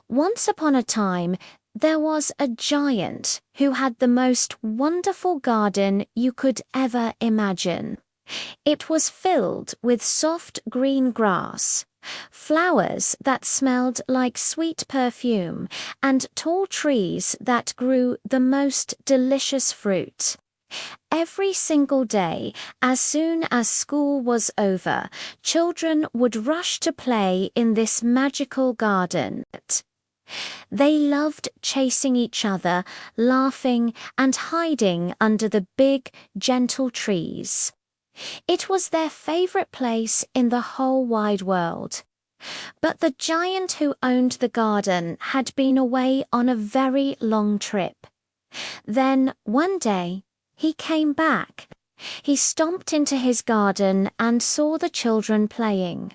Once upon a time, there was a giant who had the most wonderful garden you could ever imagine. It was filled with soft green grass, flowers that smelled like sweet perfume, and tall trees that grew the most delicious fruit. Every single day, as soon as school was over, children would rush to play in this magical garden. They loved chasing each other, laughing, and hiding under the big, gentle trees. It was their favorite place in the whole wide world. But the giant who owned the garden had been away on a very long trip. Then, one day, he came back. He stomped into his garden and saw the children playing.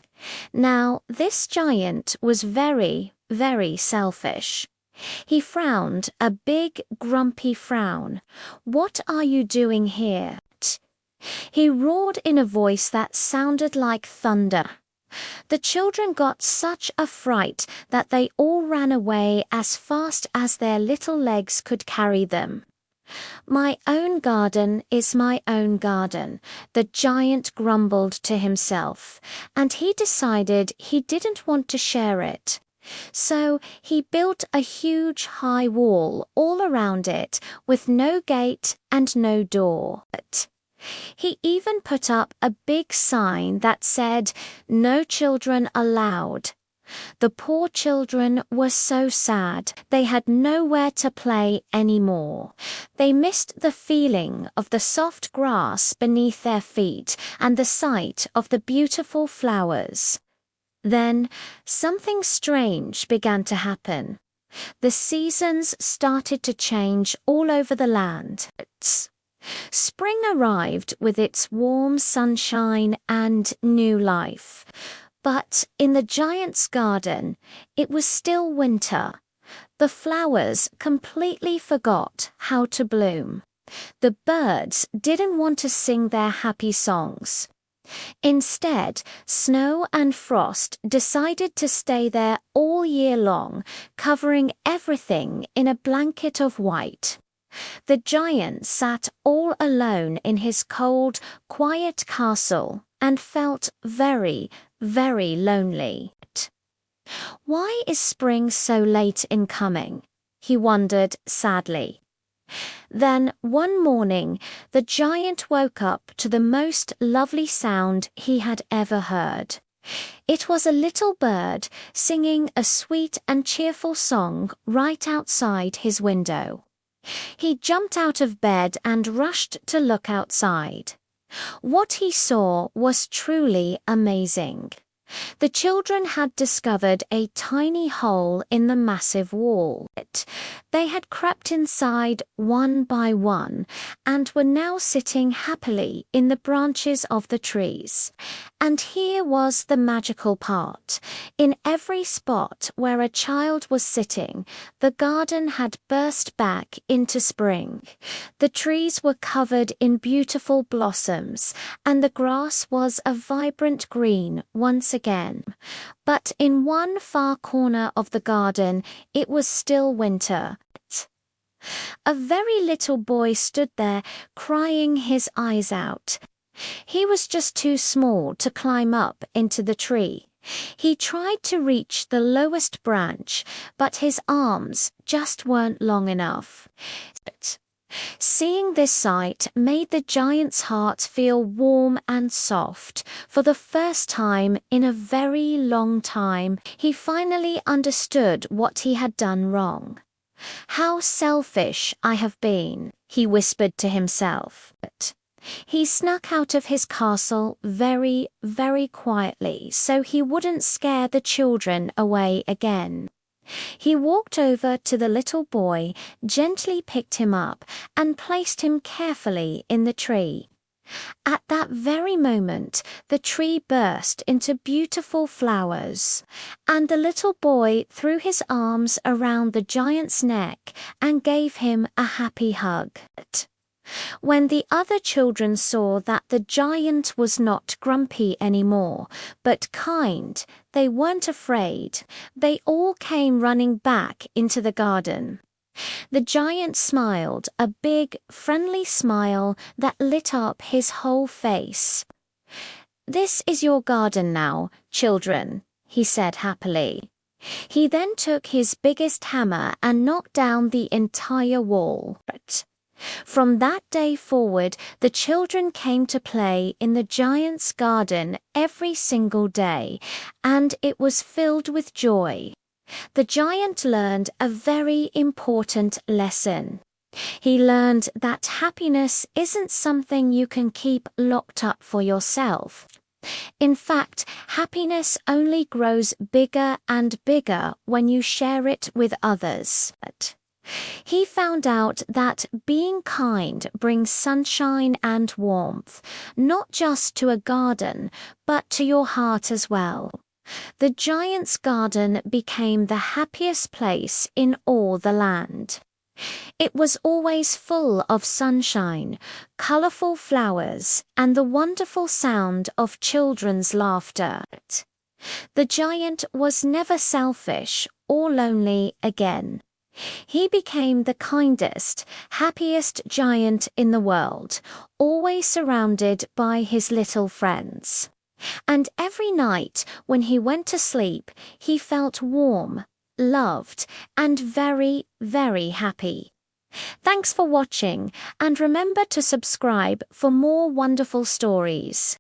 Now, this giant was very, very selfish. He frowned a big, grumpy frown. "What are you doing here?" He roared in a voice that sounded like thunder. The children got such a fright that they all ran away as fast as their little legs could carry them. "My own garden is my own garden," the giant grumbled to himself, and he decided he didn't want to share it. So he built a huge high wall all around it with no gate and no door. He even put up a big sign that said, "No children allowed." The poor children were so sad. They had nowhere to play anymore. They missed the feeling of the soft grass beneath their feet and the sight of the beautiful flowers. Then something strange began to happen. The seasons started to change all over the land. Spring arrived with its warm sunshine and new life. But in the giant's garden, it was still winter. The flowers completely forgot how to bloom. The birds didn't want to sing their happy songs. Instead, snow and frost decided to stay there all year long, covering everything in a blanket of white. The giant sat all alone in his cold, quiet castle and felt very, very lonely. "Why is spring so late in coming?" he wondered sadly. Then one morning, the giant woke up to the most lovely sound he had ever heard. It was a little bird singing a sweet and cheerful song right outside his window. He jumped out of bed and rushed to look outside. What he saw was truly amazing. The children had discovered a tiny hole in the massive wall. They had crept inside one by one and were now sitting happily in the branches of the trees. And here was the magical part. In every spot where a child was sitting, the garden had burst back into spring. The trees were covered in beautiful blossoms, and the grass was a vibrant green once again. But in one far corner of the garden, it was still winter. A very little boy stood there, crying his eyes out. He was just too small to climb up into the tree. He tried to reach the lowest branch, but his arms just weren't long enough. Seeing this sight made the giant's heart feel warm and soft. For the first time in a very long time, he finally understood what he had done wrong. "How selfish I have been," he whispered to himself. He snuck out of his castle very, very quietly so he wouldn't scare the children away again. He walked over to the little boy, gently picked him up, and placed him carefully in the tree. At that very moment, the tree burst into beautiful flowers, and the little boy threw his arms around the giant's neck and gave him a happy hug. When the other children saw that the giant was not grumpy anymore, but kind, they weren't afraid. They all came running back into the garden. The giant smiled, a big, friendly smile that lit up his whole face. "This is your garden now, children," he said happily. He then took his biggest hammer and knocked down the entire wall. From that day forward, the children came to play in the giant's garden every single day, and it was filled with joy. The giant learned a very important lesson. He learned that happiness isn't something you can keep locked up for yourself. In fact, happiness only grows bigger and bigger when you share it with others. He found out that being kind brings sunshine and warmth, not just to a garden, but to your heart as well. The giant's garden became the happiest place in all the land. It was always full of sunshine, colorful flowers, and the wonderful sound of children's laughter. The giant was never selfish or lonely again. He became the kindest, happiest giant in the world, always surrounded by his little friends. And every night when he went to sleep, he felt warm, loved, and very, very happy. Thanks for watching, and remember to subscribe for more wonderful stories.